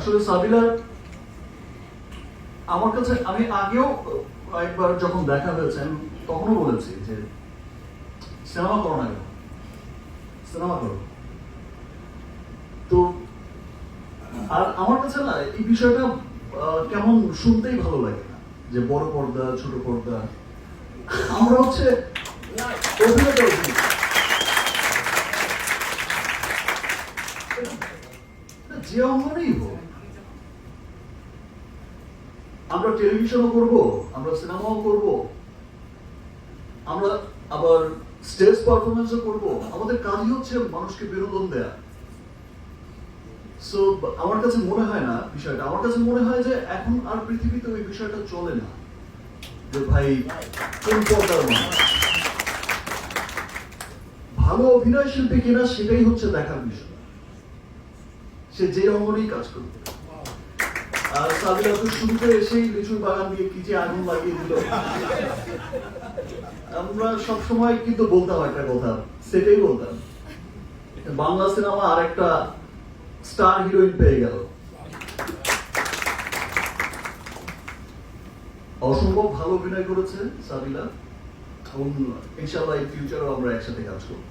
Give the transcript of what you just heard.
আসলে সাবিলার আমার কাছে, আমি আগেও একবার যখন দেখা হয়েছে আমি তখনও বলেছি যে সিনেমা করো না, সিনেমা করো। তো আর আমার কাছে না এই বিষয়টা কেমন শুনতেই ভালো লাগে না, যে বড় পর্দা ছোট পর্দা। আমরা হচ্ছে অভিনেতা, যে অঙ্গনেই হোক, আমরা টেলিভিশনও করব, আমরা সিনেমাও করব, আমরা আবার স্টেজ পারফরমেন্সও করব। আমাদের কাজই হচ্ছে মানুষকে বিনোদন দেয়া। সো আমার কাছে মনে হয় না বিষয়টা, আমার কাছে মনে হয় যে এখন আর পৃথিবীতে ওই বিষয়টা চলে না যে ভাই কোন পর্দার মানুষ ভালো অভিনয় শিল্পী কিনা সেটাই হচ্ছে দেখার বিষয়, সে যে অঙ্গনেই কাজ করবে। আর সাবিলা তো শুরুতে এসেই লিচুর বাগান দিয়ে কি যে আগুন লাগিয়ে দিল। আমরা সবসময় কিন্তু বলতাম একটা কথা, সেটাই বলতাম, বাংলা সিনেমা আর একটা স্টার হিরোইন পেয়ে গেল। অসম্ভব ভালো অভিনয় করেছে সাবিলা, এবং ইনশাআল্লাহ এই ফিউচারেও আমরা একসাথে কাজ করব।